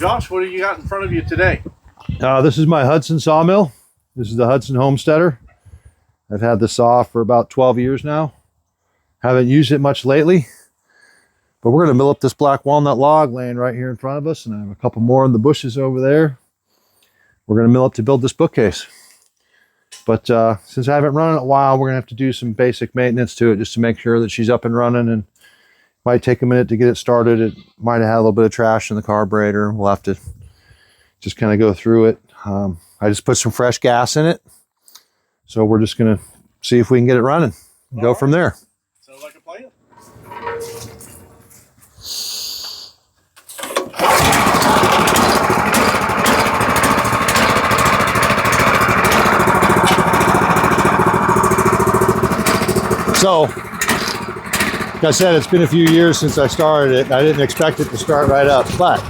Josh, what do you got in front of you today? This is my Hudson sawmill. This is the Hudson Homesteader. I've had this saw for about 12 years now. Haven't used it much lately, but we're going to mill up this black walnut log laying right here in front of us, and I have a couple more in the bushes over there. We're going to mill up to build this bookcase. But since I haven't run it in a while, we're going to have to do some basic maintenance to it just to make sure that she's up and running, and might take a minute to get it started. It might have had a little bit of trash in the carburetor. We'll have to just kind of go through it. I just put some fresh gas in it. So we're just going to see if we can get it running and go from there. Sounds like a plan. So, like I said, it's been a few years since I started it. I didn't expect it to start right up, but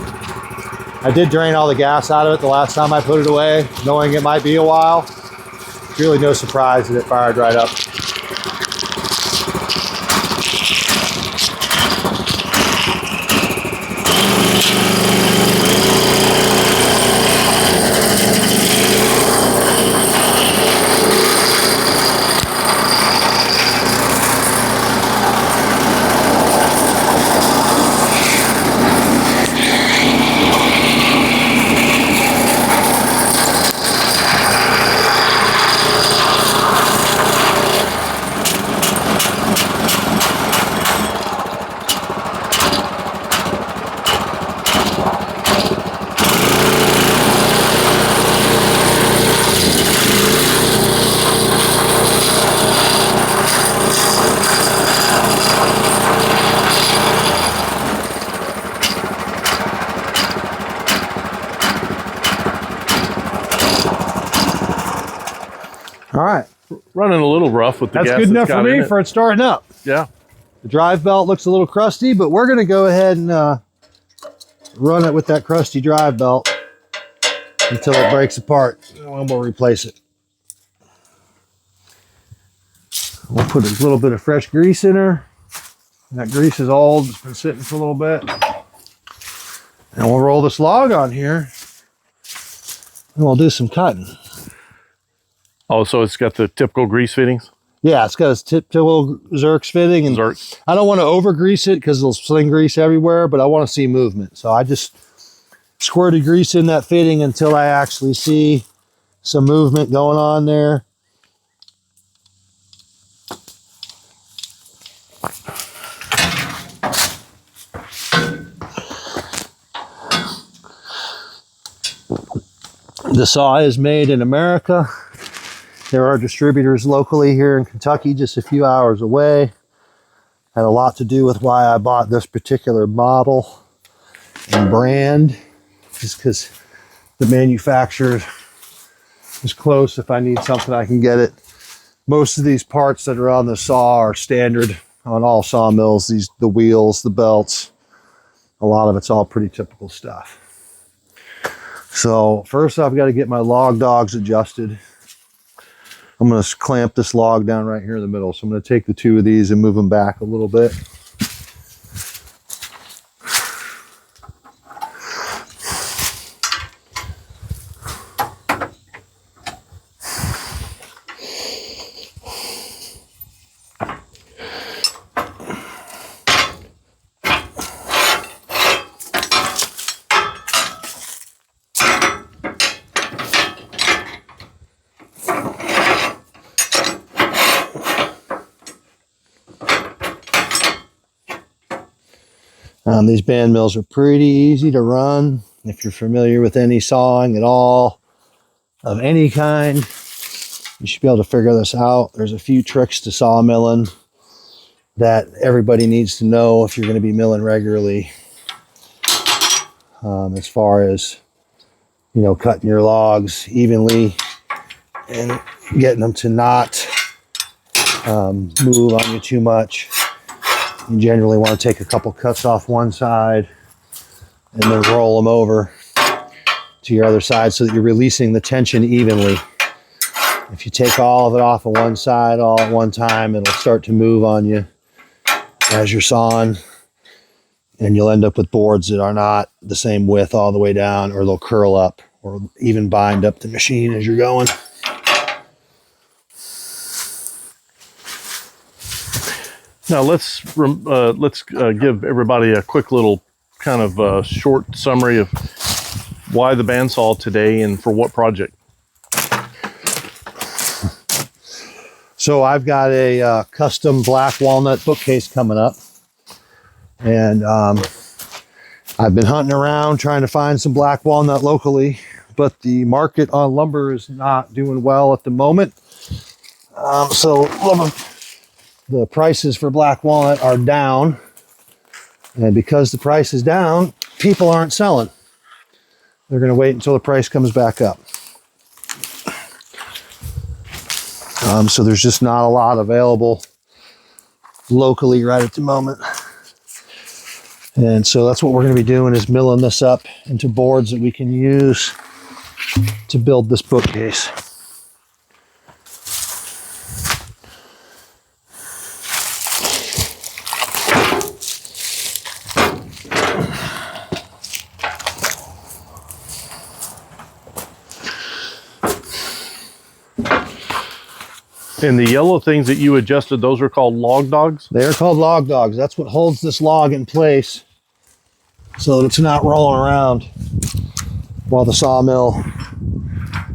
I did drain all the gas out of it the last time I put it away, knowing it might be a while. It's really no surprise that it fired right up. All right. Running a little rough with the gas. That's good enough for me for it starting up. Yeah. The drive belt looks a little crusty, but we're going to go ahead and run it with that crusty drive belt until it breaks apart. And we'll replace it. We'll put a little bit of fresh grease in her. That grease is old. It's been sitting for a little bit. And we'll roll this log on here. And we'll do some cutting. Oh, so it's got the typical grease fittings? Yeah, it's got its typical Zerks fitting. And Zerks. I don't want to over grease it because it'll sling grease everywhere, but I want to see movement. So I just squirted grease in that fitting until I actually see some movement going on there. The saw is made in America. There are distributors locally here in Kentucky, just a few hours away. Had a lot to do with why I bought this particular model and brand, just because the manufacturer is close. If I need something, I can get it. Most of these parts that are on the saw are standard on all sawmills. The wheels, the belts, a lot of it's all pretty typical stuff. So first I've got to get my log dogs adjusted. I'm going to clamp this log down right here in the middle. So I'm going to take the two of these and move them back a little bit. These band mills are pretty easy to run. If you're familiar with any sawing at all, of any kind, you should be able to figure this out. There's a few tricks to sawmilling that everybody needs to know if you're going to be milling regularly. As far as, you know, cutting your logs evenly and getting them to not move on you too much. You generally want to take a couple cuts off one side and then roll them over to your other side so that you're releasing the tension evenly. If you take all of it off of one side all at one time, it'll start to move on you as you're sawing. And you'll end up with boards that are not the same width all the way down, or they'll curl up or even bind up the machine as you're going. Now let's give everybody a quick little kind of short summary of why the bandsaw today and for what project. So I've got a custom black walnut bookcase coming up, and I've been hunting around trying to find some black walnut locally, but the market on lumber is not doing well at the moment. So the prices for black walnut are down, and because the price is down, people aren't selling. They're going to wait until the price comes back up. So there's just not a lot available locally right at the moment. And so that's what we're going to be doing, is milling this up into boards that we can use to build this bookcase. And the yellow things that you adjusted, those are called log dogs? They're called log dogs. That's what holds this log in place so that it's not rolling around while the sawmill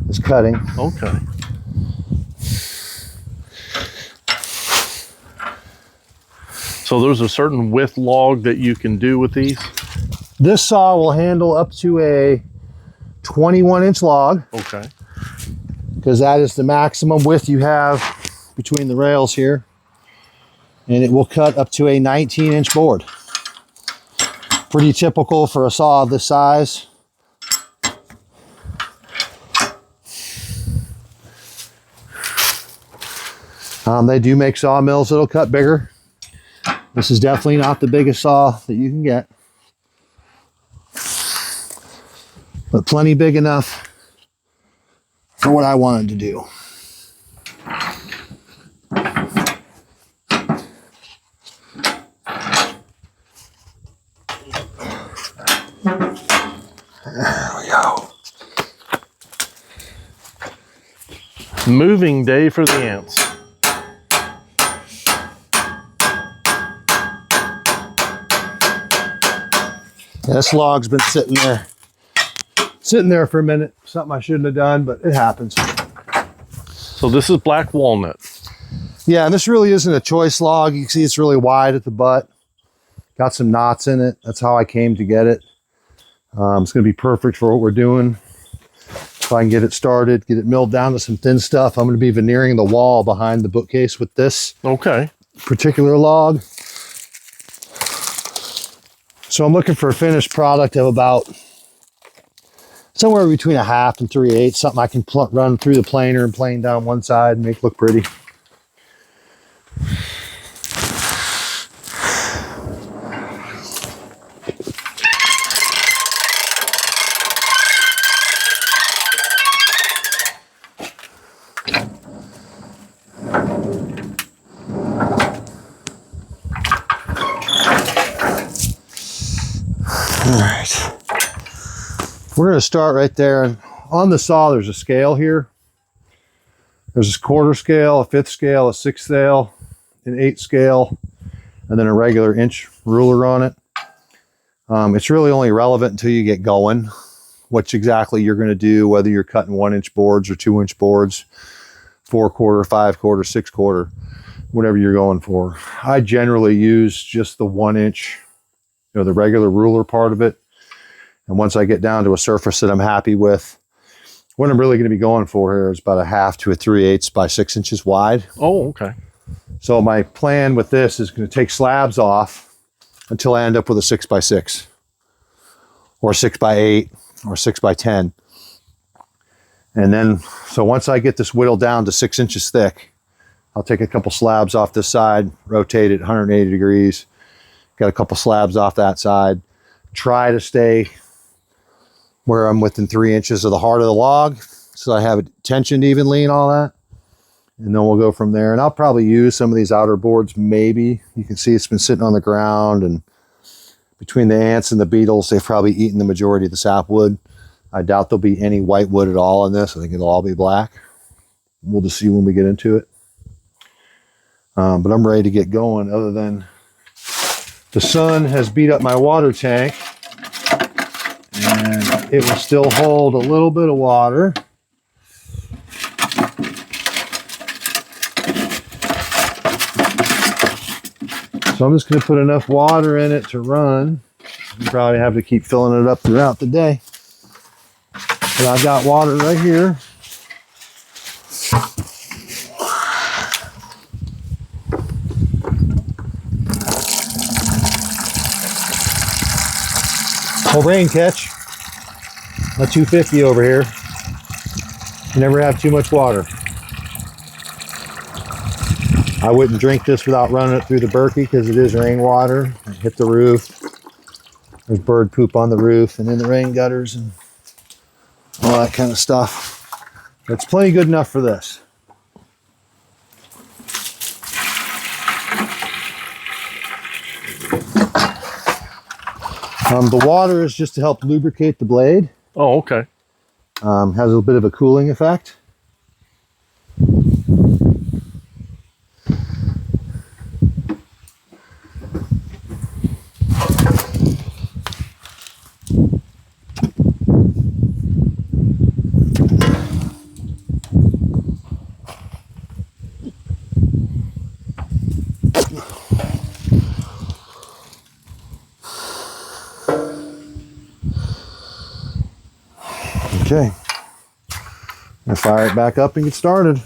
is cutting. Okay. So there's a certain width log that you can do with these? This saw will handle up to a 21-inch log. Okay. Because that is the maximum width you have between the rails here. And it will cut up to a 19-inch board. Pretty typical for a saw of this size. They do make sawmills that'll cut bigger. This is definitely not the biggest saw that you can get, but plenty big enough for what I wanted to do. There we go. Moving day for the ants. This log's been sitting there for a minute. Something I shouldn't have done, but it happens. So this is black walnut. Yeah, and this really isn't a choice log. You can see it's really wide at the butt. Got some knots in it. That's how I came to get it. It's going to be perfect for what we're doing. If I can get it started, get it milled down to some thin stuff, I'm going to be veneering the wall behind the bookcase with this particular log. So I'm looking for a finished product of about somewhere between 1/2 and 3/8, something I can run through the planer and plane down one side and make look pretty. All right. We're going to start right there. And on the saw, there's a scale here. There's a 1/4 scale, a 5th scale, a 6th scale, an 8th scale, and then a regular inch ruler on it. It's really only relevant until you get going, which exactly you're going to do, whether you're cutting 1-inch boards or 2-inch boards, 4/4, 5/4, 6/4, whatever you're going for. I generally use just the 1-inch, the regular ruler part of it. And once I get down to a surface that I'm happy with, what I'm really going to be going for here is about 1/2 to 3/8 by 6 inches wide. Oh, okay. So my plan with this is going to take slabs off until I end up with a 6x6 or 6x8 or 6x10. And then, so once I get this whittled down to 6 inches thick, I'll take a couple slabs off this side, rotate it 180 degrees, got a couple slabs off that side, try to stay where I'm within 3 inches of the heart of the log, so I have it tensioned evenly and all that. And then we'll go from there. And I'll probably use some of these outer boards, maybe. You can see it's been sitting on the ground and between the ants and the beetles, they've probably eaten the majority of the sapwood. I doubt there'll be any white wood at all in this. I think it'll all be black. We'll just see when we get into it. But I'm ready to get going, other than the sun has beat up my water tank and it will still hold a little bit of water. So I'm just going to put enough water in it to run. You probably have to keep filling it up throughout the day. But I've got water right here. Oh, rain catch. A 250 over here. You never have too much water. I wouldn't drink this without running it through the Berkey because it is rainwater. It hit the roof. There's bird poop on the roof and in the rain gutters and all that kind of stuff. It's plenty good enough for this. The water is just to help lubricate the blade. Oh, okay. Has a little bit of a cooling effect. Okay, I'm gonna fire it back up and get started.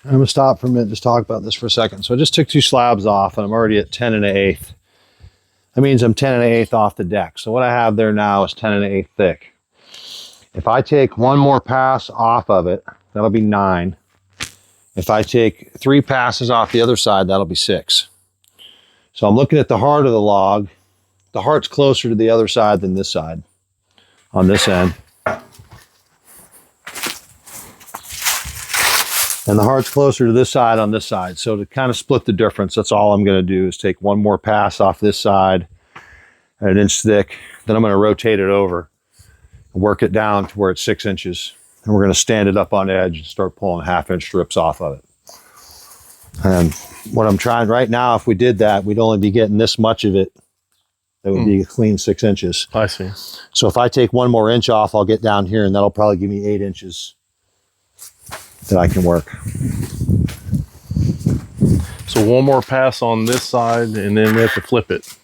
I'm going to stop for a minute, just talk about this for a second. So I just took 2 slabs off and I'm already at 10 1/8. That means I'm 10 1/8 off the deck. So what I have there now is 10 1/8 thick. If I take one more pass off of it, that'll be 9. If I take 3 passes off the other side, that'll be 6. So I'm looking at the heart of the log. The heart's closer to the other side than this side on this end. And the heart's closer to this side on this side. So to kind of split the difference, that's all I'm going to do is take one more pass off this side at 1 inch thick. Then I'm going to rotate it over and work it down to where it's 6 inches. And we're going to stand it up on edge and start pulling 1/2 inch strips off of it. And what I'm trying right now, if we did that, we'd only be getting this much of it. That would be a clean 6 inches. I see. So if I take 1 more inch off, I'll get down here and that'll probably give me 8 inches that I can work. So one more pass on this side and then we have to flip it.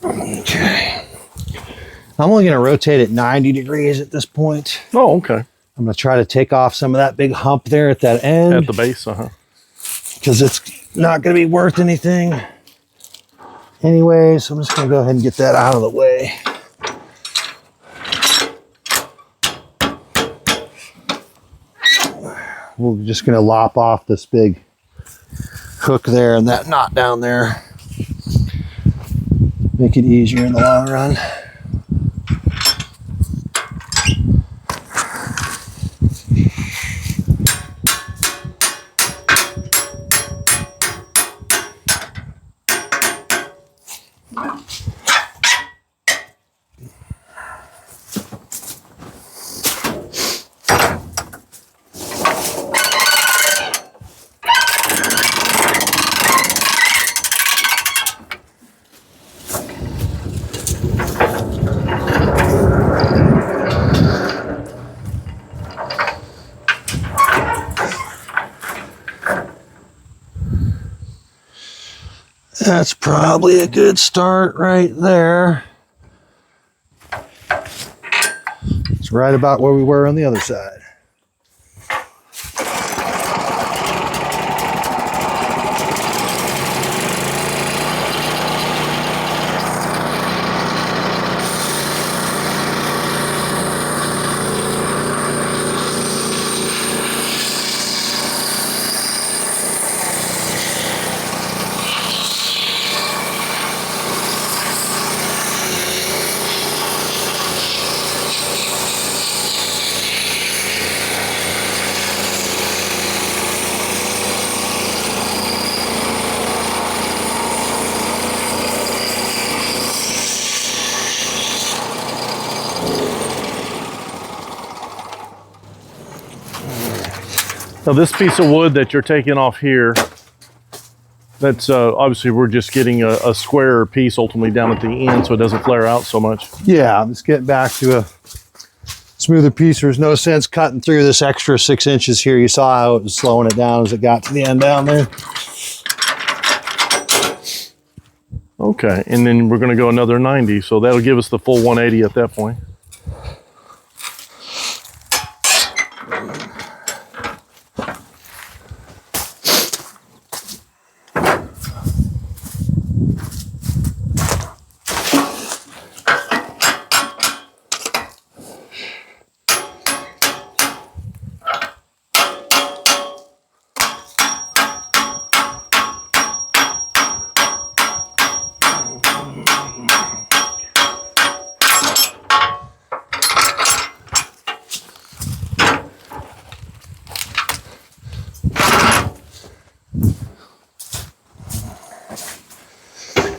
Okay. I'm only going to rotate it 90 degrees at this point. Oh, okay. I'm going to try to take off some of that big hump there at that end. At the base, Because it's not going to be worth anything anyway. So I'm just going to go ahead and get that out of the way. We're just going to lop off this big hook there and that knot down there. Make it easier in the long run. That's probably a good start right there. It's right about where we were on the other side. Now this piece of wood that you're taking off here, that's obviously we're just getting a squarer piece ultimately down at the end so it doesn't flare out so much. Yeah, I'm just getting back to a smoother piece. There's no sense cutting through this extra 6 inches here. You saw how it was slowing it down as it got to the end down there. Okay, and then we're going to go another 90, so that'll give us the full 180 at that point.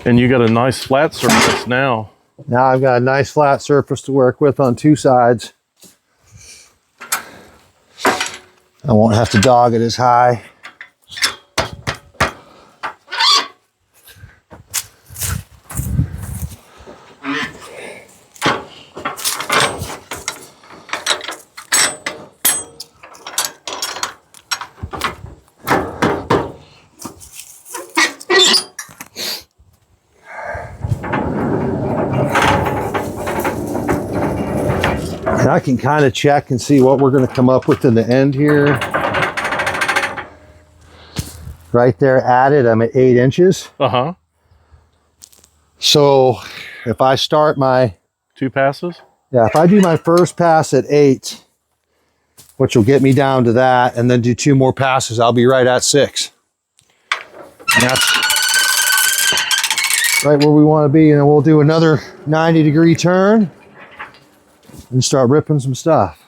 And you got a nice flat surface now. Now I've got a nice flat surface to work with on 2 sides. I won't have to dog it as high. And I can kind of check and see what we're going to come up with in the end here. Right there at it, I'm at 8 inches. Uh-huh. So if I start my... 2 passes? Yeah, if I do my first pass at 8, which will get me down to that, and then do 2 more passes, I'll be right at 6. And that's right where we want to be. And then we'll do another 90-degree turn and start ripping some stuff.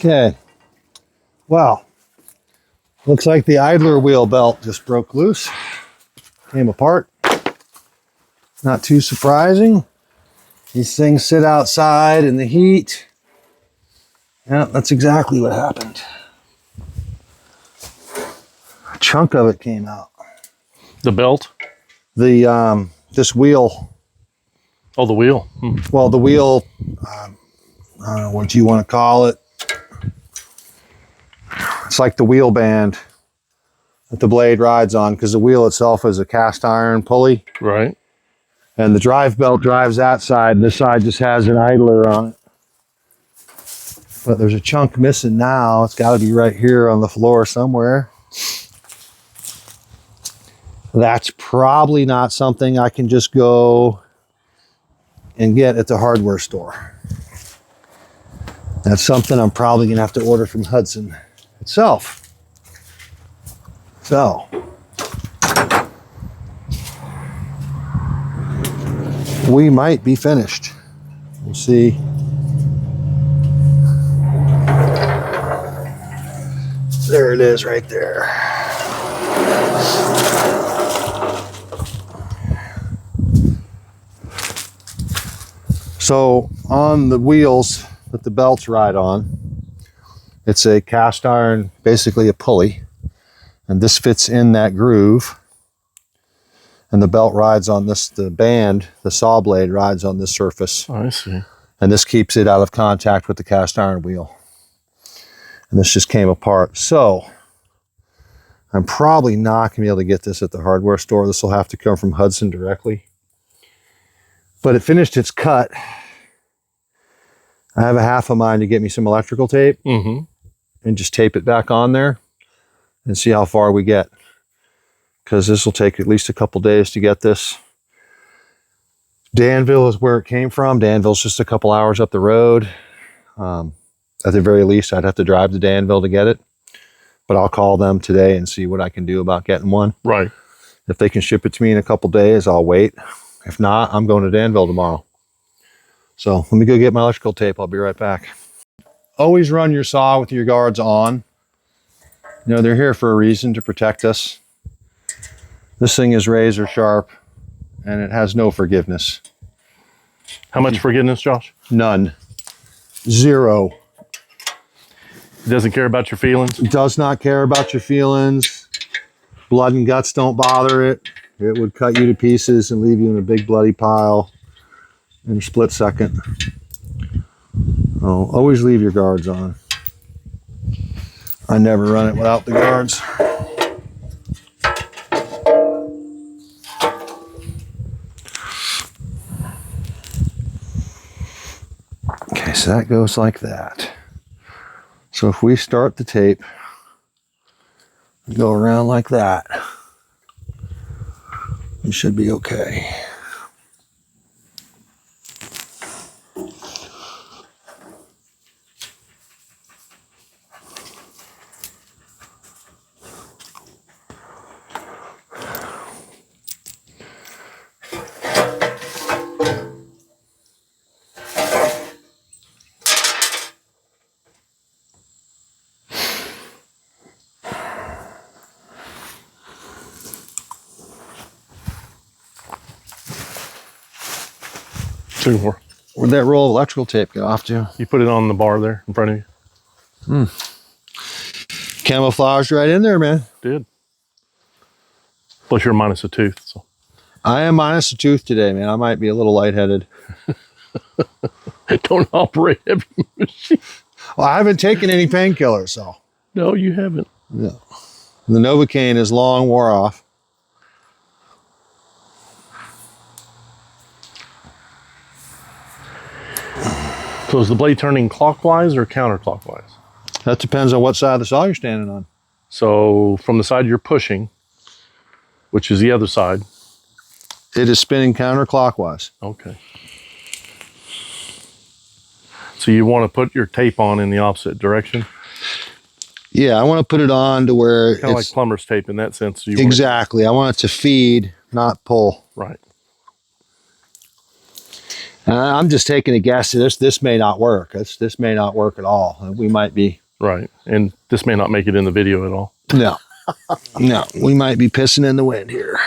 Okay. Well, looks like the idler wheel belt just broke loose. Came apart. Not too surprising. These things sit outside in the heat. Yeah, that's exactly what happened. A chunk of it came out. The belt? The this wheel. Oh, the wheel. Well, the wheel. I don't know what you want to call it. It's like the wheel band that the blade rides on, because the wheel itself is a cast iron pulley. Right. And the drive belt drives that side, and this side just has an idler on it. But there's a chunk missing now. It's got to be right here on the floor somewhere. That's probably not something I can just go and get at the hardware store. That's something I'm probably going to have to order from Hudson itself. So, we might be finished. We'll see. There it is right there. So on the wheels that the belts ride on, it's a cast iron, basically a pulley, and this fits in that groove. And the belt rides on this, the band, the saw blade rides on this surface. I see. And this keeps it out of contact with the cast iron wheel. And this just came apart. So I'm probably not going to be able to get this at the hardware store. This will have to come from Hudson directly. But it finished its cut. I have a half a mind to get me some electrical tape and just tape it back on there and see how far we get. Because this will take at least a couple days to get this. Danville is where it came from. Danville's just a couple hours up the road. At the very least, I'd have to drive to Danville to get it. But I'll call them today and see what I can do about getting one. Right. If they can ship it to me in a couple days, I'll wait. If not, I'm going to Danville tomorrow. So let me go get my electrical tape. I'll be right back. Always run your saw with your guards on. You know, they're here for a reason, to protect us. This thing is razor sharp and it has no forgiveness. How much forgiveness, Josh? None. Zero. It doesn't care about your feelings? It does not care about your feelings. Blood and guts don't bother it. It would cut you to pieces and leave you in a big bloody pile in a split second. Oh, always leave your guards on. I never run it without the guards. Okay, so that goes like that. So if we start the tape, go around like that, we should be okay. Two more. Where'd that roll of electrical tape go off to? You put it on the bar there in front of you. Camouflaged right in there, man. Did. Plus you're minus a tooth. So I am minus a tooth today, man. I might be a little lightheaded. don't operate heavy machine. Well, I haven't taken any painkillers, so. No, you haven't. No. The Novocaine is long wore off. So is the blade turning clockwise or counterclockwise? That depends on what side of the saw you're standing on. So from the side you're pushing, which is the other side. It is spinning counterclockwise. Okay. So you want to put your tape on in the opposite direction? Yeah, I want to put it on to where Kind of like plumber's tape in that sense. You exactly. I want it to feed, not pull. Right. I'm just taking a guess. This may not work. This may not work at all. We might be Right. And this may not make it in the video at all. no, no. We might be pissing in the wind here.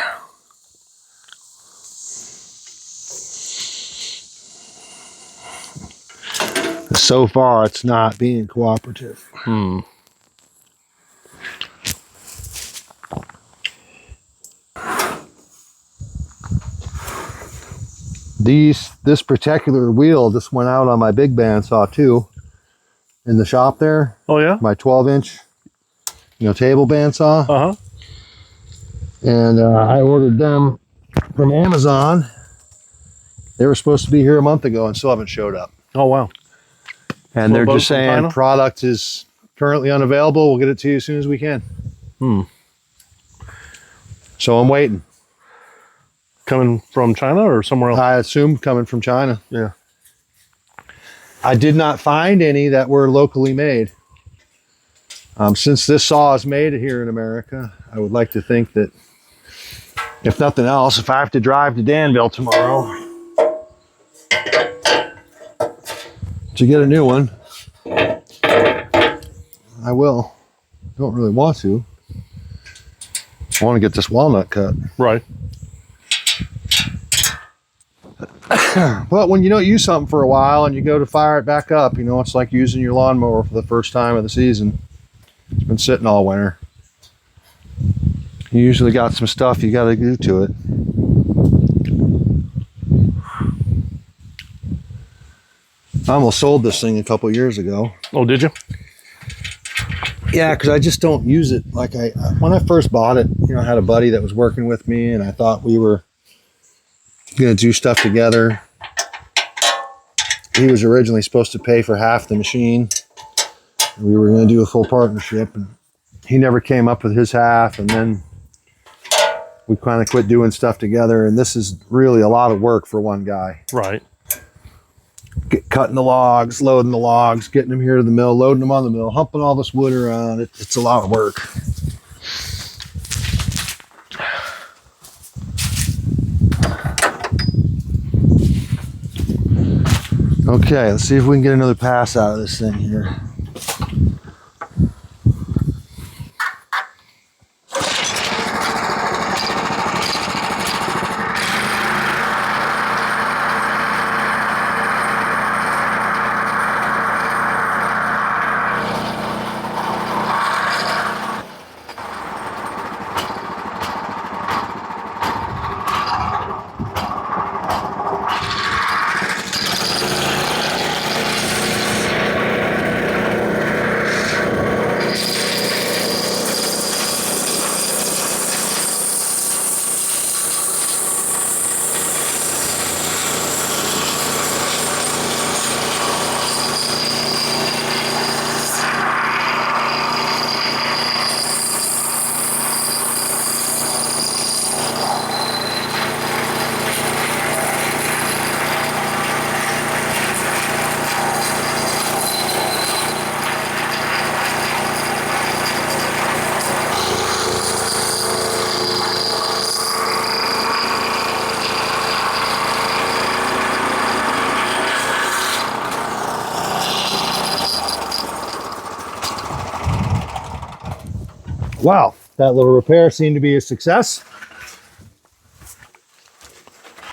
So far, it's not being cooperative. This particular wheel just went out on my big bandsaw too, in the shop there. Oh yeah. My 12-inch, table bandsaw. Uh huh. And I ordered them from Amazon. They were supposed to be here a month ago and still haven't showed up. Oh wow. And they're just saying China? Product is currently unavailable. We'll get it to you as soon as we can. So I'm waiting. Coming from China or somewhere else? I assume coming from China. Yeah. I did not find any that were locally made. Since this saw is made here in America, I would like to think that, if nothing else, if I have to drive to Danville tomorrow to get a new one, I will. Don't really want to. I want to get this walnut cut. Right. But when you don't use something for a while and you go to fire it back up, it's like using your lawnmower for the first time of the season. It's been sitting all winter. You usually got some stuff you got to do to it. I almost sold this thing a couple years ago. Oh, did you? Yeah, because I just don't use it. When I first bought it, I had a buddy that was working with me, and I thought we were going to do stuff together. He was originally supposed to pay for half the machine. We were going to do a full partnership, and he never came up with his half, and then we kind of quit doing stuff together, and this is really a lot of work for one guy. Right. Cutting the logs, loading the logs, getting them here to the mill, loading them on the mill, humping all this wood around. It's a lot of work. Okay, let's see if we can get another pass out of this thing here. Wow, that little repair seemed to be a success.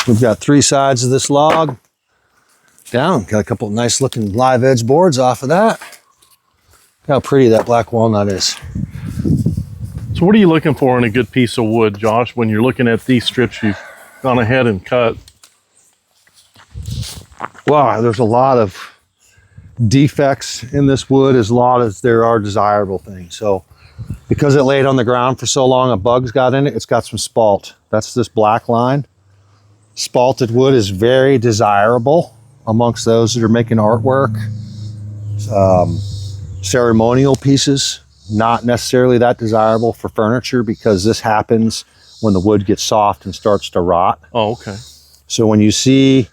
We've got 3 sides of this log down. Got a couple of nice looking live edge boards off of that. Look how pretty that black walnut is. So what are you looking for in a good piece of wood, Josh, when you're looking at these strips you've gone ahead and cut? Wow, there's a lot of defects in this wood as lot as there are desirable things. So because it laid on the ground for so long, a bug's got in it, it's got some spalt. That's this black line. Spalted wood is very desirable amongst those that are making artwork. Ceremonial pieces, not necessarily that desirable for furniture because this happens when the wood gets soft and starts to rot. Oh, okay. So when you see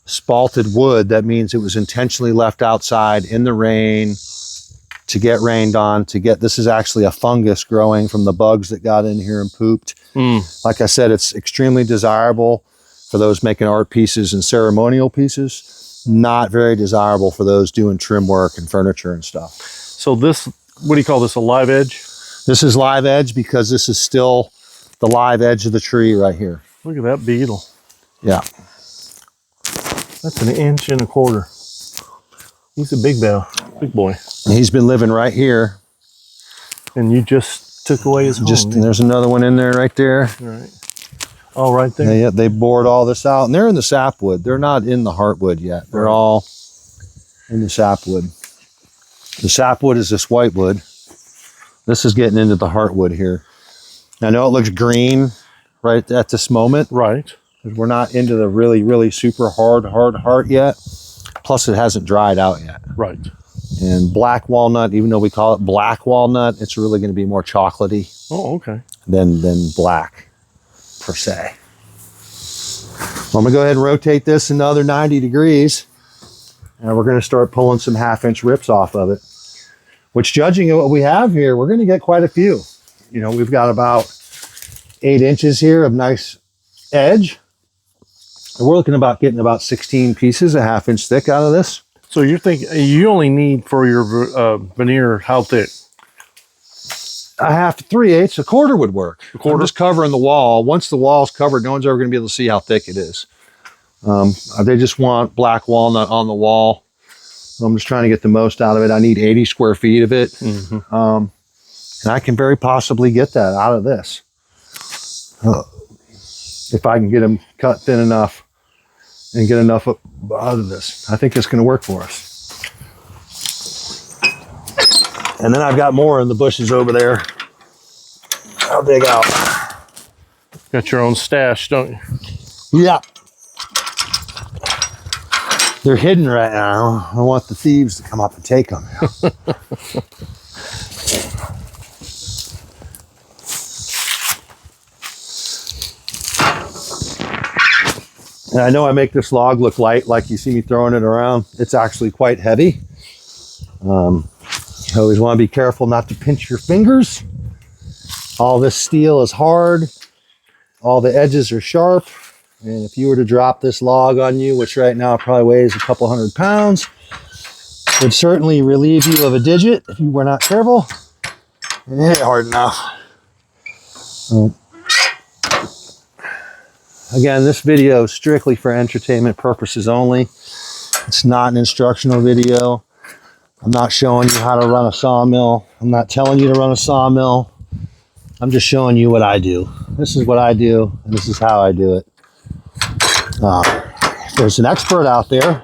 spalted wood, that means it was intentionally left outside in the rain to get rained on, this is actually a fungus growing from the bugs that got in here and pooped. Like I said, it's extremely desirable for those making art pieces and ceremonial pieces. Not very desirable for those doing trim work and furniture and stuff. So this, what do you call this, a live edge? This is live edge because this is still the live edge of the tree right here. Look at that beetle. Yeah. That's 1.25 inches. He's a big boy. And he's been living right here. And you just took away his home. And there's another one in there right there. Right. Oh, right there. Yeah, they bored all this out. And they're in the sapwood. They're not in the heartwood yet. They're all in the sapwood. The sapwood is this whitewood. This is getting into the heartwood here. I know it looks green right at this moment. Right. We're not into the really, really super hard heart yet. Plus it hasn't dried out yet. Right. And black walnut, even though we call it black walnut, it's really going to be more chocolatey. Oh, okay. Than black per se. I'm going to go ahead and rotate this another 90 degrees. And we're going to start pulling some 1/2 rips off of it. Which, judging at what we have here, we're going to get quite a few. You know, we've got about 8 inches here of nice edge. And we're looking about getting about 16 pieces, 1/2 inch thick out of this. So you're thinking you only need for your veneer how thick? 1/2 to 3/8, a quarter would work. A quarter? I'm just covering the wall. Once the wall's covered, no one's ever going to be able to see how thick it is. They just want black walnut on the wall. I'm just trying to get the most out of it. I need 80 square feet of it. Mm-hmm. And I can very possibly get that out of this. If I can get them cut thin enough and get enough out of this. I think it's going to work for us. And then I've got more in the bushes over there. I'll dig out. Got your own stash, don't you? Yeah. They're hidden right now. I want the thieves to come up and take them. And I know I make this log look light, like you see me throwing it around. It's actually quite heavy. You always want to be careful not to pinch your fingers. All this steel is hard. All the edges are sharp. And if you were to drop this log on you, which right now probably weighs a couple 100 pounds, would certainly relieve you of a digit if you were not careful. It ain't hard enough. Again, this video is strictly for entertainment purposes only. It's not an instructional video. I'm not showing you how to run a sawmill. I'm not telling you to run a sawmill. I'm just showing you what I do. This is what I do, and this is how I do it. If there's an expert out there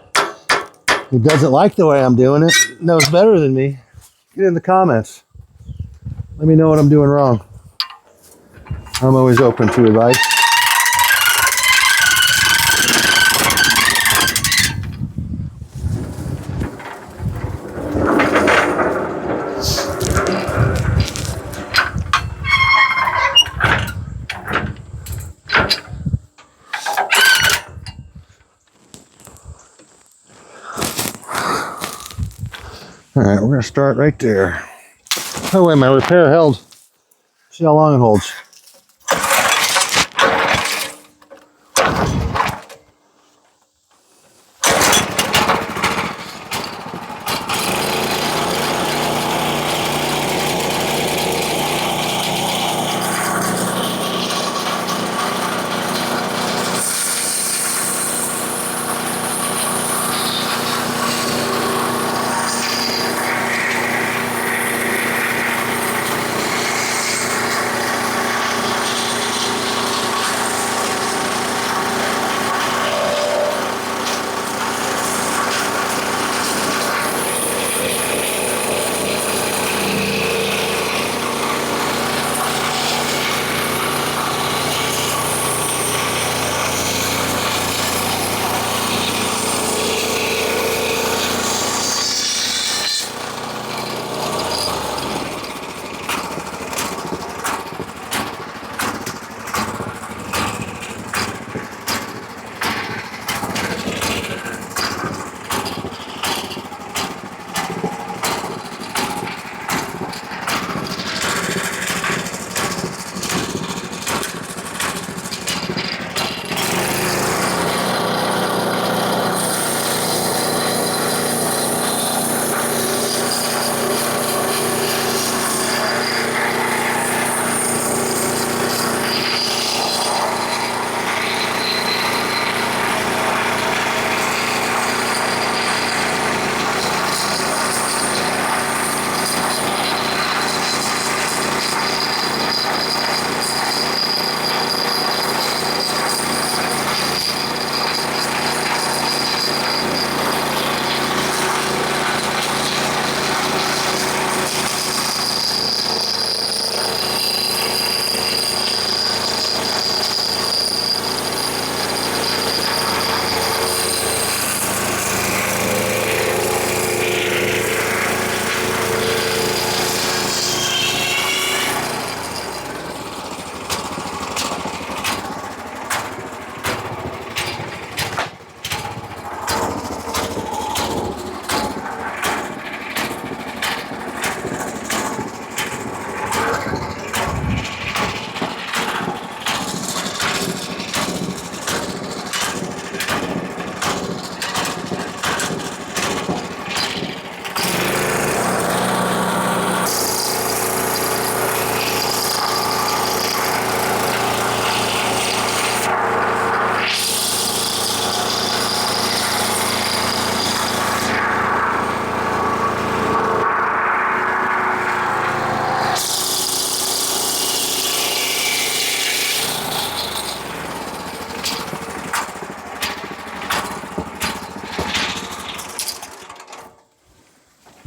who doesn't like the way I'm doing it, knows better than me, get in the comments. Let me know what I'm doing wrong. I'm always open to advice. All right, we're gonna start right there. Oh wait, my repair held. See how long it holds.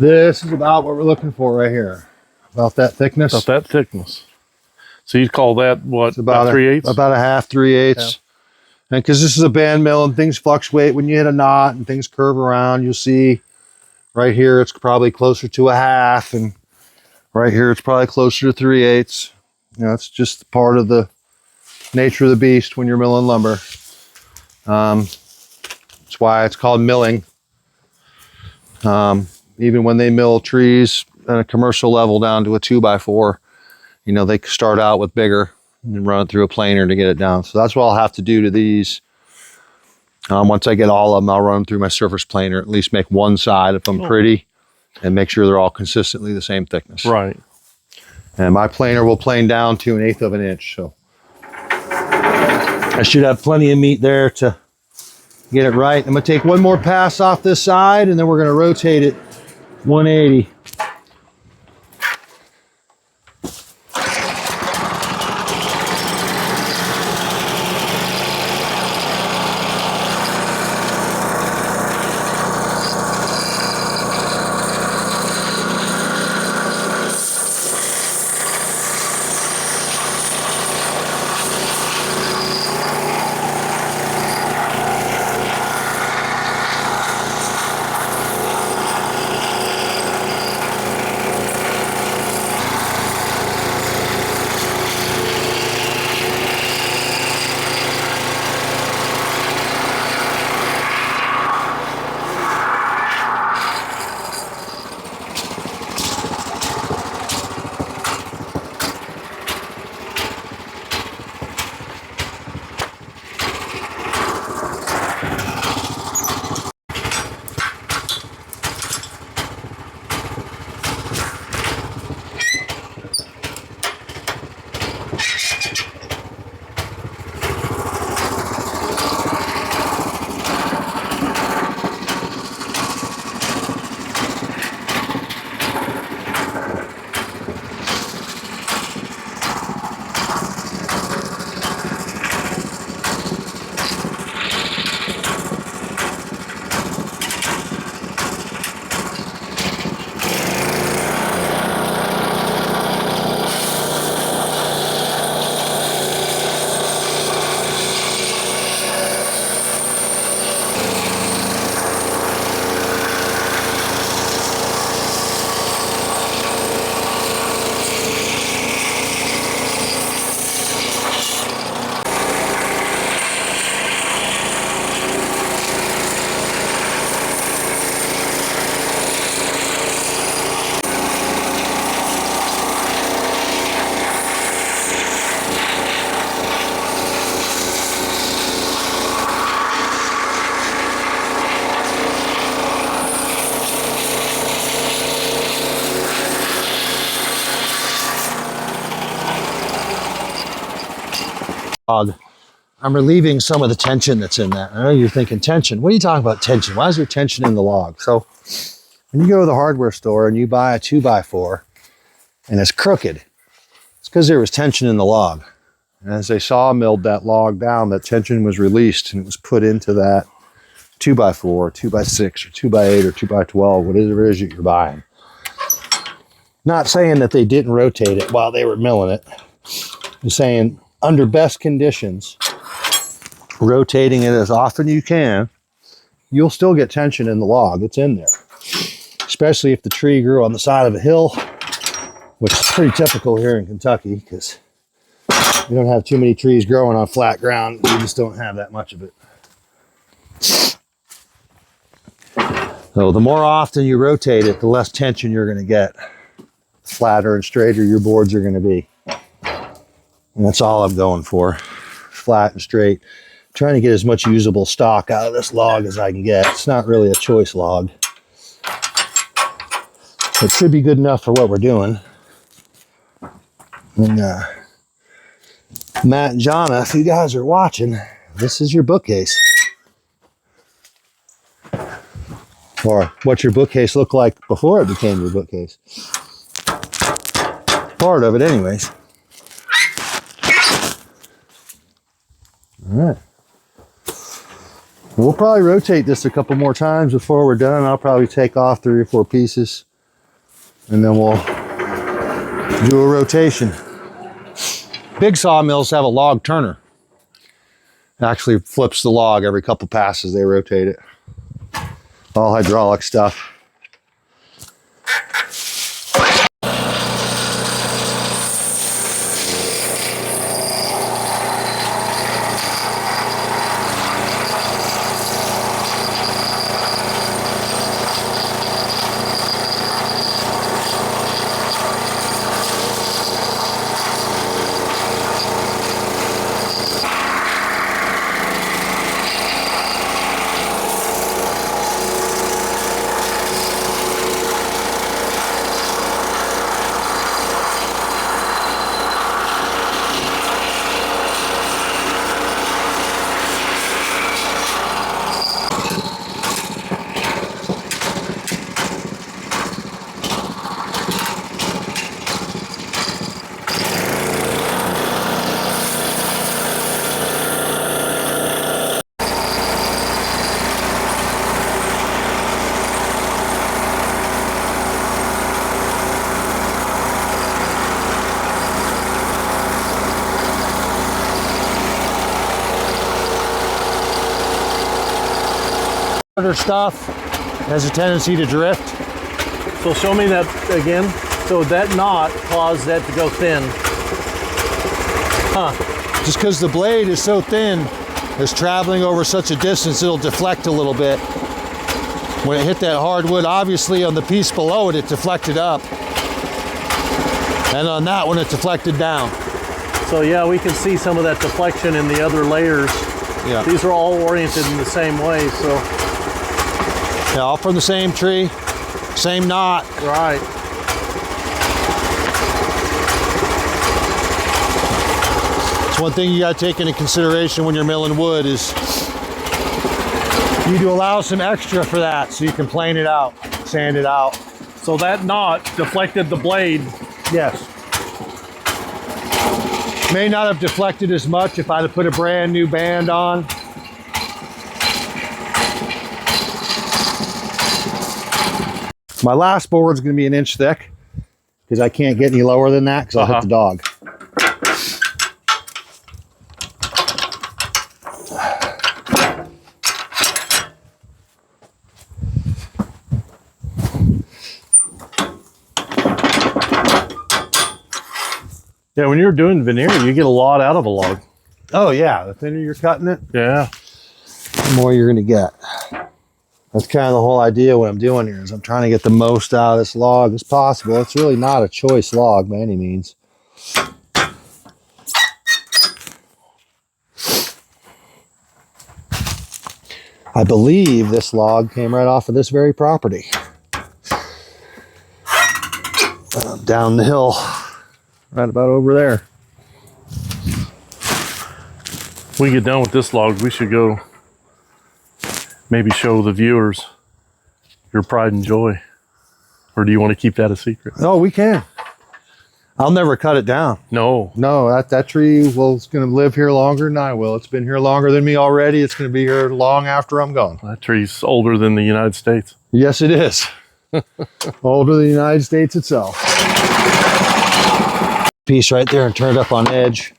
This is about what we're looking for right here. About that thickness. About that thickness. So you'd call that what? It's about 3/8? About a half, 3/8. And because this is a band mill and things fluctuate when you hit a knot and things curve around, you'll see right here it's probably closer to a half, and right here it's probably closer to 3/8. You know, it's just part of the nature of the beast when you're milling lumber. That's why it's called milling. Even when they mill trees at a commercial level down to a 2x4, you know, they start out with bigger and run it through a planer to get it down. So that's what I'll have to do to these. Once I get all of them, I'll run them through my surface planer, at least make one side of them pretty, and make sure they're all consistently the same thickness. Right. And my planer will plane down to 1/8 of an inch. So I should have plenty of meat there to get it right. I'm gonna take one more pass off this side, and then we're gonna rotate it 180. I'm relieving some of the tension that's in that. I know you're thinking tension. What are you talking about tension? Why is there tension in the log? So when you go to the hardware store and you buy a 2x4 and it's crooked, it's because there was tension in the log. And as they sawmilled that log down, that tension was released and it was put into that 2x4, or 2x6, or 2x8, or 2x12, whatever it is that you're buying. Not saying that they didn't rotate it while they were milling it. I'm saying under best conditions, rotating it as often you can, you'll still get tension in the log. It's in there. Especially if the tree grew on the side of a hill, which is pretty typical here in Kentucky because we don't have too many trees growing on flat ground. We just don't have that much of it. So the more often you rotate it, the less tension you're going to get. The flatter and straighter your boards are going to be. And that's all I'm going for. Flat and straight. I'm trying to get as much usable stock out of this log as I can get. It's not really a choice log. It should be good enough for what we're doing. And Matt and Jonna, if you guys are watching, this is your bookcase. Or what your bookcase looked like before it became your bookcase. Part of it anyways. All right. We'll probably rotate this a couple more times before we're done. I'll probably take off 3 or 4 pieces. and then we'll do a rotation. Big sawmills have a log turner. It actually flips the log every couple passes, they rotate it. All hydraulic stuff. Other stuff has a tendency to drift. So show me that again. So that knot caused that to go thin. Huh. Just because the blade is so thin, it's traveling over such a distance, it'll deflect a little bit. When it hit that hardwood, obviously on the piece below it, it deflected up. And on that one, it deflected down. So yeah, we can see some of that deflection in the other layers. Yeah. These are all oriented in the same way, so. Yeah, all from the same tree, same knot. Right. It's one thing you gotta take into consideration when you're milling wood is you need to allow some extra for that so you can plane it out, sand it out. So that knot deflected the blade. Yes. May not have deflected as much if I'd have put a brand new band on. My last board's gonna be 1 inch thick because I can't get any lower than that because I'll hit the dog. Yeah, when you're doing veneer, you get a lot out of a log. Oh yeah, the thinner you're cutting it, Yeah. the more you're gonna get. That's kind of the whole idea what I'm doing here is I'm trying to get the most out of this log as possible. It's really not a choice log by any means. I believe this log came right off of this very property. Down the hill, right about over there. When we get done with this log, we should go maybe show the viewers your pride and joy. Or do you want to keep that a secret? Oh, we can. I'll never cut it down. No. No, that tree is going to live here longer than I will. It's been here longer than me already. It's going to be here long after I'm gone. That tree's older than the United States. Yes, it is. Older than the United States itself. Piece right there and turned up on edge.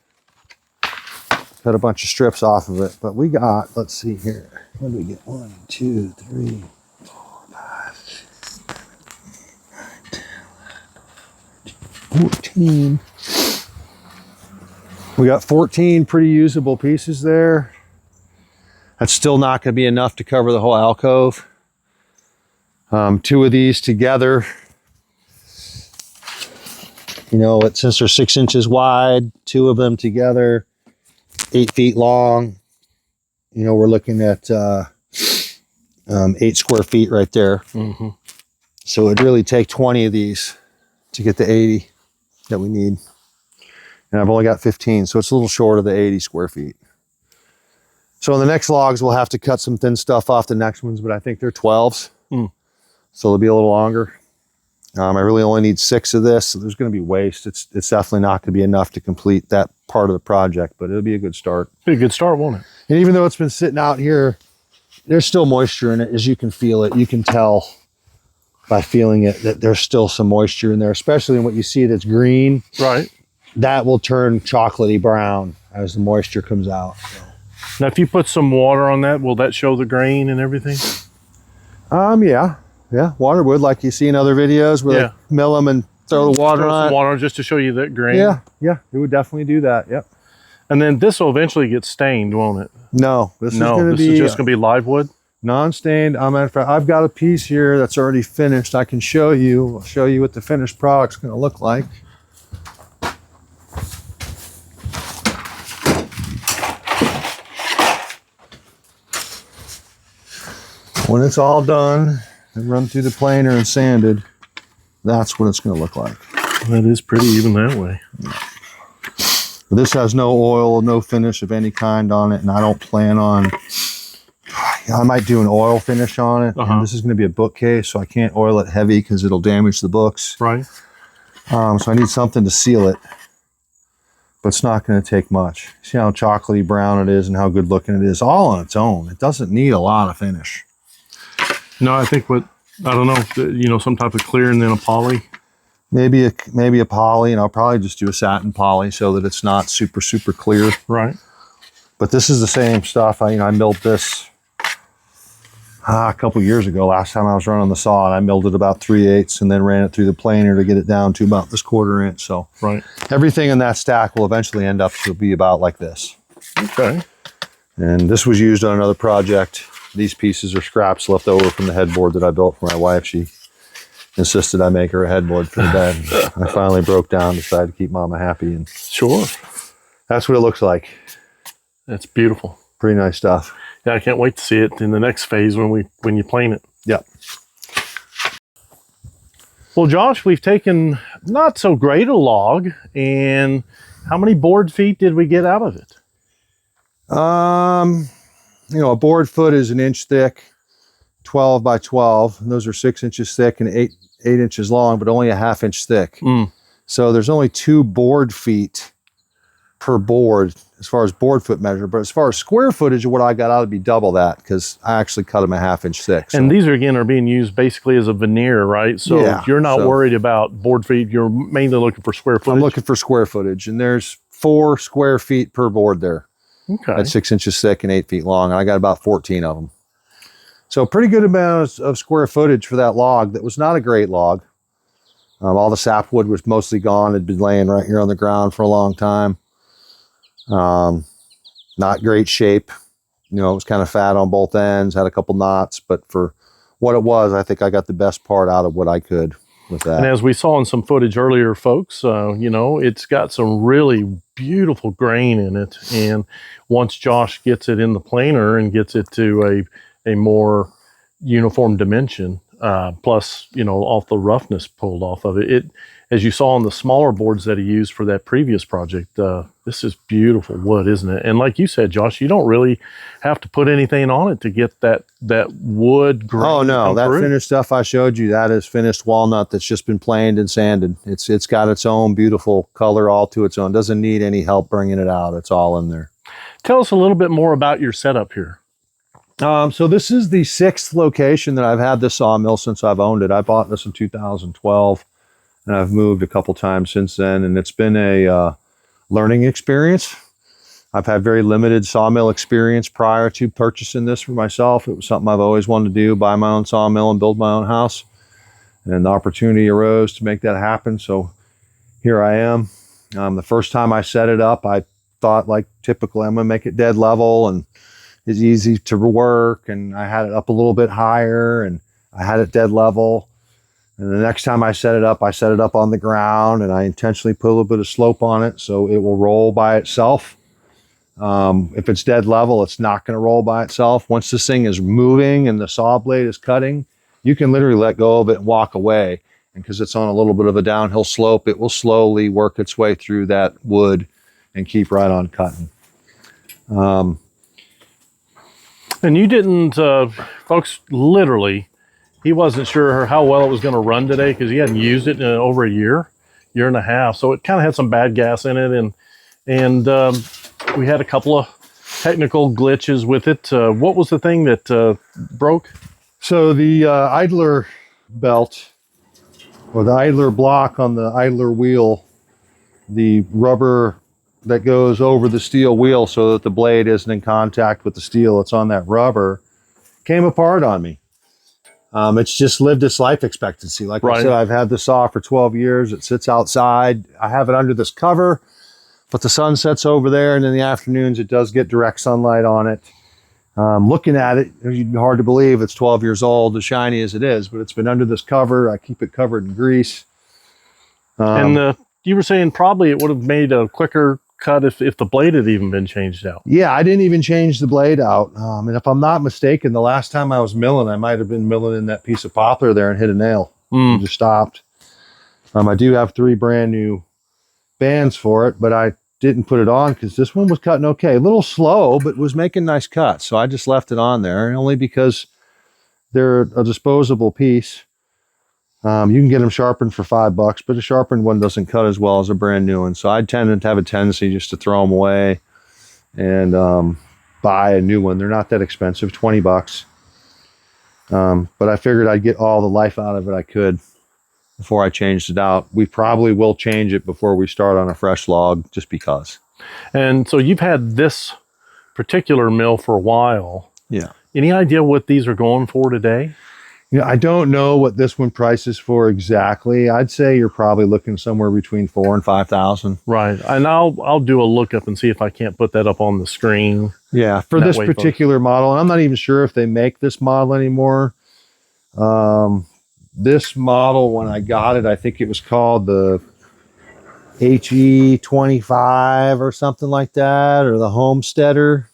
Cut a bunch of strips off of it, but we got, let's see here. What do we get? 1, 2, 3, 4, 5, 6, 7, 8, 9, 10, 11, 14. We got 14 pretty usable pieces there. That's still not going to be enough to cover the whole alcove. 2 of these together, you know, since they're 6 inches wide, 2 of them together, 8 feet long, you know, we're looking at 8 square feet right there. Mm-hmm. So it'd really take 20 of these to get the 80 that we need. And I've only got 15, so it's a little short of the 80 square feet. So in the next logs, we'll have to cut some thin stuff off the next ones, but I think they're 12s. So they'll be a little longer. I really only need 6 of this, so there's going to be waste. It's definitely not going to be enough to complete that part of the project, but it'll be a good start. Be a good start, won't it? And even though it's been sitting out here, there's still moisture in it. As you can feel it, you can tell by feeling it, that there's still some moisture in there, especially in what you see that's green. Right. That will turn chocolatey brown as the moisture comes out. So. Now, if you put some water on that, will that show the grain and everything? Yeah, water would, like you see in other videos where they mill them and throw the water on some water just to show you that grain. Yeah, it would definitely do that. Yep. And then this will eventually get stained, won't it? No, this is just going to be live wood. Non-stained. Matter of fact, I've got a piece here that's already finished. I can show you. I'll show you what the finished product's going to look like. When it's all done and run through the planer and sanded, that's what it's going to look like. That is pretty even that way. This has no oil, no finish of any kind on it, and I don't plan on. I might do an oil finish on it. And this is going to be a bookcase, so I can't oil it heavy because it'll damage the books. Right. So I need something to seal it, but it's not going to take much. See how chocolatey brown it is and how good looking it is, all on its own. It doesn't need a lot of finish. No, I think I don't know, some type of clear and then a poly. Maybe a poly, and I'll probably just do a satin poly so that it's not super, super clear. Right. But this is the same stuff. I milled this a couple years ago. Last time I was running the saw, and I milled it about 3/8 and then ran it through the planer to get it down to about this 1/4 inch. So everything in that stack will eventually end up to be about like this. Okay. And this was used on another project. These pieces are scraps left over from the headboard that I built for my wife. She insisted I make her a headboard for the bed. I finally broke down, decided to keep Mama happy, and sure, that's what it looks like. That's beautiful. Pretty nice stuff. Yeah, I can't wait to see it in the next phase when you plane it. Yep. Well, Josh, we've taken not so great a log, and how many board feet did we get out of it? A board foot is 1 inch thick, 12 by 12. And those are 6 inches thick and 8 inches long, but only a 1/2 inch thick. So there's only 2 board feet per board as far as board foot measure. But as far as square footage of what I got, ought to be double that because I actually cut them a 1/2 inch thick. So. And these are being used basically as a veneer, right? So you're not worried about board feet. You're mainly looking for square footage. I'm looking for square footage, and there's 4 square feet per board there. Okay. That's 6 inches thick and 8 feet long. And I got about 14 of them. So pretty good amount of square footage for that log. That was not a great log. All the sapwood was mostly gone. It had been laying right here on the ground for a long time. Not great shape. It was kind of fat on both ends, had a couple knots, but for what it was, I think I got the best part out of what I could with that. And as we saw in some footage earlier, folks, it's got some really beautiful grain in it. And once Josh gets it in the planer and gets it to a more uniform dimension, plus, all the roughness pulled off of it, as you saw on the smaller boards that he used for that previous project, this is beautiful wood, isn't it? And like you said, Josh, you don't really have to put anything on it to get that wood grain. Oh no, that finished stuff I showed you, that is finished walnut that's just been planed and sanded. It's got its own beautiful color all to its own. Doesn't need any help bringing it out. It's all in there. Tell us a little bit more about your setup here. So this is the 6th location that I've had this sawmill since I've owned it. I bought this in 2012, and I've moved a couple times since then, and it's been a learning experience. I've had very limited sawmill experience prior to purchasing this for myself. It was something I've always wanted to do, buy my own sawmill and build my own house. And the opportunity arose to make that happen. So here I am. The first time I set it up, I thought, like typically, I'm going to make it dead level and it's easy to work. And I had it up a little bit higher and I had it dead level. And the next time I set it up on the ground, and I intentionally put a little bit of slope on it so it will roll by itself. If it's dead level, it's not going to roll by itself. Once this thing is moving and the saw blade is cutting, you can literally let go of it and walk away. And because it's on a little bit of a downhill slope, it will slowly work its way through that wood and keep right on cutting. And you didn't, folks, literally, he wasn't sure how well it was going to run today because he hadn't used it in over a year and a half. So it kind of had some bad gas in it. And we had a couple of technical glitches with it. What was the thing that broke? So the idler belt or the idler block on the idler wheel, the rubber that goes over the steel wheel so that the blade isn't in contact with the steel, it's on that rubber, came apart on me. It's just lived its life expectancy. Like I said, I've had this saw for 12 years. It sits outside. I have it under this cover, but the sun sets over there, and in the afternoons it does get direct sunlight on it. Looking at it, it's hard to believe it's 12 years old, as shiny as it is, but it's been under this cover. I keep it covered in grease. And you were saying probably it would have made a quicker cut if the blade had even been changed out. Yeah, I didn't even change the blade out. And if I'm not mistaken, the last time I was milling, I might have been milling in that piece of poplar there and hit a nail. And just stopped. I do have 3 brand new bands for it, but I didn't put it on because this one was cutting okay. A little slow, but was making nice cuts. So I just left it on there, only because they're a disposable piece. You can get them sharpened for $5, but a sharpened one doesn't cut as well as a brand new one. So I tend to have a tendency just to throw them away and buy a new one. They're not that expensive, $20. But I figured I'd get all the life out of it I could before I changed it out. We probably will change it before we start on a fresh log, just because. And so you've had this particular mill for a while. Yeah. Any idea what these are going for today? I don't know what this one prices for exactly. I'd say you're probably looking somewhere between $4,000 and $5,000. Right. And I'll do a lookup and see if I can't put that up on the screen. Yeah, for this particular model. And I'm not even sure if they make this model anymore. This model, when I got it, I think it was called the HE25 or something like that, or the Homesteader.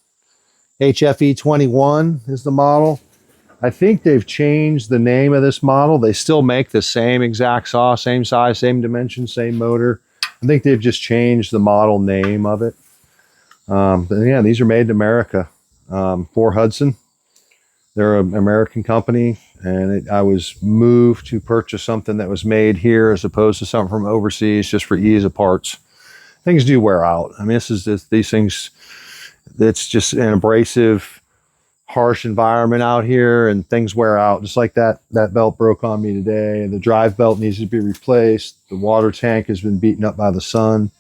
HFE21 is the model. I think they've changed the name of this model. They still make the same exact saw, same size, same dimension, same motor. I think they've just changed the model name of it. But yeah, these are made in America for Hudson. They're an American company, and I was moved to purchase something that was made here as opposed to something from overseas, just for ease of parts. Things do wear out. I mean, these things, it's just an abrasive, harsh environment out here, and things wear out. Just like that belt broke on me today, and the drive belt needs to be replaced. The water tank has been beaten up by the sun.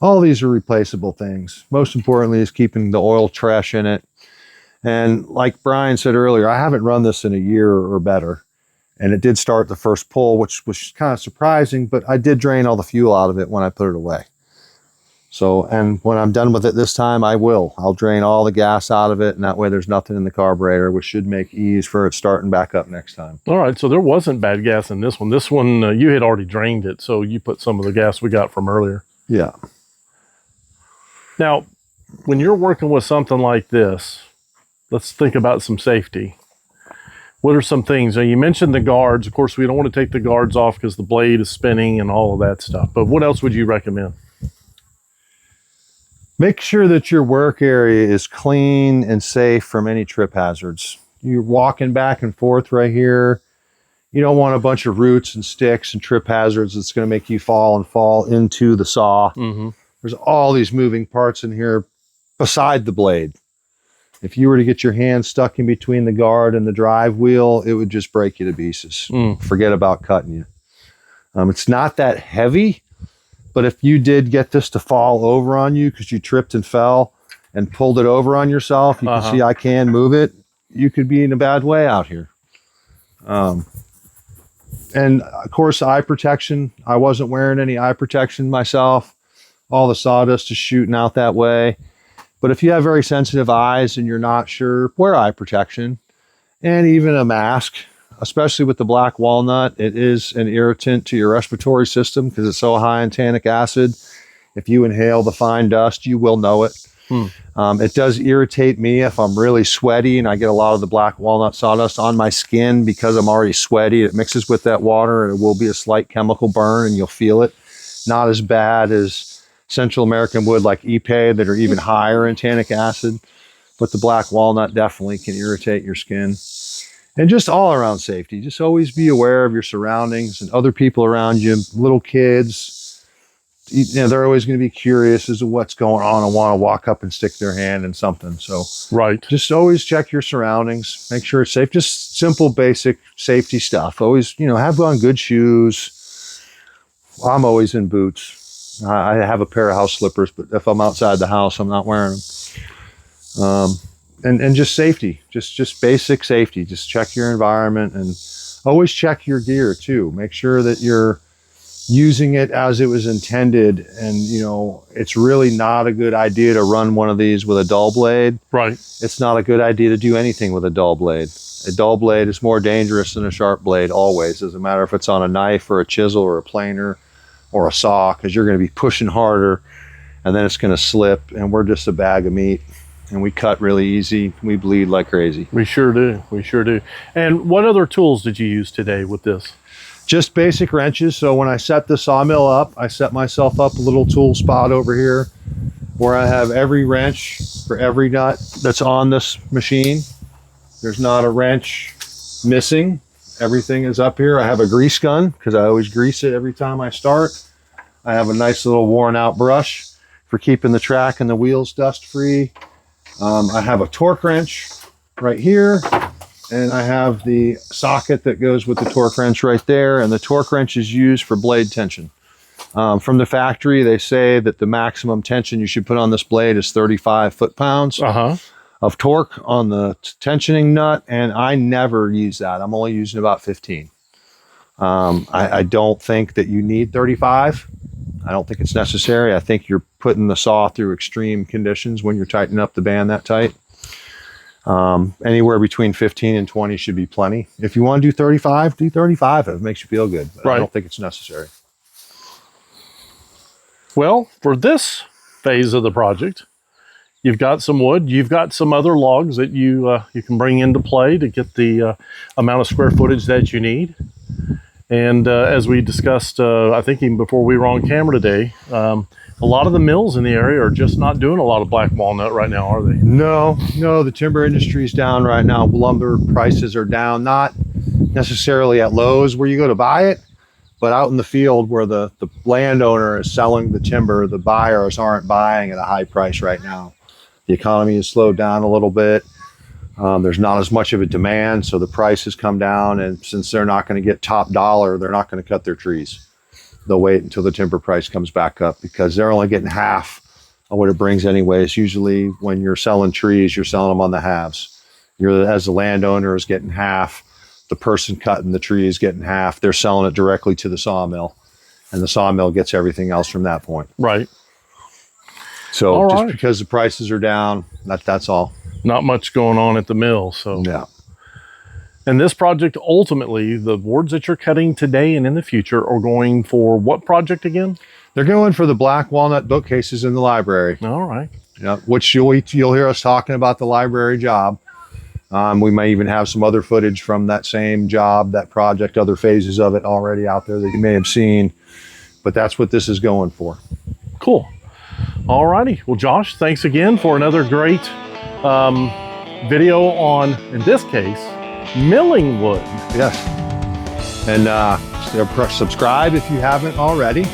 All these are replaceable things. Most importantly is keeping the oil trash in it. And like Brian said earlier, I haven't run this in a year or better, and it did start the first pull, which was kind of surprising, but I did drain all the fuel out of it when I put it away. So, and when I'm done with it this time, I'll drain all the gas out of it, and that way there's nothing in the carburetor, which should make ease for it starting back up next time. All right, so there wasn't bad gas in this one. This one, you had already drained it, so you put some of the gas we got from earlier. Yeah. Now, when you're working with something like this, let's think about some safety. What are some things? Now, you mentioned the guards. Of course, we don't want to take the guards off because the blade is spinning and all of that stuff. But what else would you recommend? Make sure that your work area is clean and safe from any trip hazards. You're walking back and forth right here. You don't want a bunch of roots and sticks and trip hazards that's going to make you fall into the saw. There's all these moving parts in here beside the blade. If you were to get your hand stuck in between the guard and the drive wheel, it would just break you to pieces. Forget about cutting you. It's not that heavy, but if you did get this to fall over on you because you tripped and fell and pulled it over on yourself, you can see I can move it. You could be in a bad way out here. And of course, eye protection. I wasn't wearing any eye protection myself. All the sawdust is shooting out that way. But if you have very sensitive eyes and you're not sure, wear eye protection and even a mask, especially with the black walnut. It is an irritant to your respiratory system because it's so high in tannic acid. If you inhale the fine dust, you will know it. It does irritate me if I'm really sweaty and I get a lot of the black walnut sawdust on my skin because I'm already sweaty. It mixes with that water and it will be a slight chemical burn and you'll feel it. Not as bad as Central American wood like Ipe that are even higher in tannic acid, but the black walnut definitely can irritate your skin. And just all around safety, just always be aware of your surroundings and other people around you, little kids. you know, they're always going to be curious as to what's going on and want to walk up and stick their hand in something. So Right. just always check your surroundings, make sure it's safe. Just simple, basic safety stuff. Always, you know, have on good shoes. I'm always in boots. I have a pair of house slippers, but if I'm outside the house, I'm not wearing them. And just safety, just basic safety. Just check your environment and always check your gear too. Make sure that you're using it as it was intended. And, you know, it's really not a good idea to run one of these with a dull blade. Right. It's not a good idea to do anything with a dull blade. A dull blade is more dangerous than a sharp blade always. Doesn't matter if it's on a knife or a chisel or a planer or a saw, because you're going to be pushing harder and then it's going to slip, and we're just a bag of meat and we cut really easy. We bleed like crazy. We sure do. We sure do. And what other tools did you use today with this? Just basic wrenches. So when I set the sawmill up, I set myself up a little tool spot over here where I have every wrench for every nut that's on this machine. There's not a wrench missing. Everything is up here. I have a grease gun because I always grease it every time I start. I have a nice little worn out brush for keeping the track and the wheels dust free. I have a torque wrench right here, and I have the socket that goes with the torque wrench right there, and the torque wrench is used for blade tension. From the factory, they say that the maximum tension you should put on this blade is 35 foot-pounds of torque on the tensioning nut, and I never use that. I'm only using about 15. I don't think that you need 35. I don't think it's necessary. I think you're putting the saw through extreme conditions when you're tightening up the band that tight. Anywhere between 15 and 20 should be plenty. If you want to do 35, do 35 if it makes you feel good. But I don't think it's necessary. Well, for this phase of the project, you've got some wood. You've got some other logs that you can bring into play to get the amount of square footage that you need. And as we discussed, I think even before we were on camera today, a lot of the mills in the area are just not doing a lot of black walnut right now, are they? No, the timber industry is down right now. Lumber prices are down, not necessarily at Lowe's where you go to buy it, but out in the field where the landowner is selling the timber, the buyers aren't buying at a high price right now. The economy has slowed down a little bit. There's not as much of a demand, so the prices come down, and since they're not going to get top dollar, they're not going to cut their trees. They'll wait until the timber price comes back up because they're only getting half of what it brings anyways. Usually when you're selling trees, you're selling them on the halves. As the landowner is getting half, the person cutting the tree is getting half. They're selling it directly to the sawmill, and the sawmill gets everything else from that point. Right. So just because the prices are down, that's all. Not much going on at the mill, so. Yeah. And this project, ultimately, the boards that you're cutting today and in the future are going for what project again? They're going for the black walnut bookcases in the library. All right. Yeah, which you'll hear us talking about the library job. We may even have some other footage from that same job, that project, other phases of it already out there that you may have seen. But that's what this is going for. Cool. All righty. Well, Josh, thanks again for another great video on, in this case, milling wood. Yes. And subscribe if you haven't already.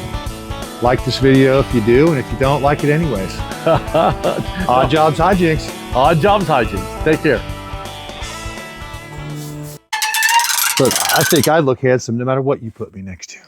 Like this video if you do, and if you don't, like it anyways. Odd jobs, hijinks. Odd jobs, hijinks. Take care. Look, I think I look handsome no matter what you put me next to.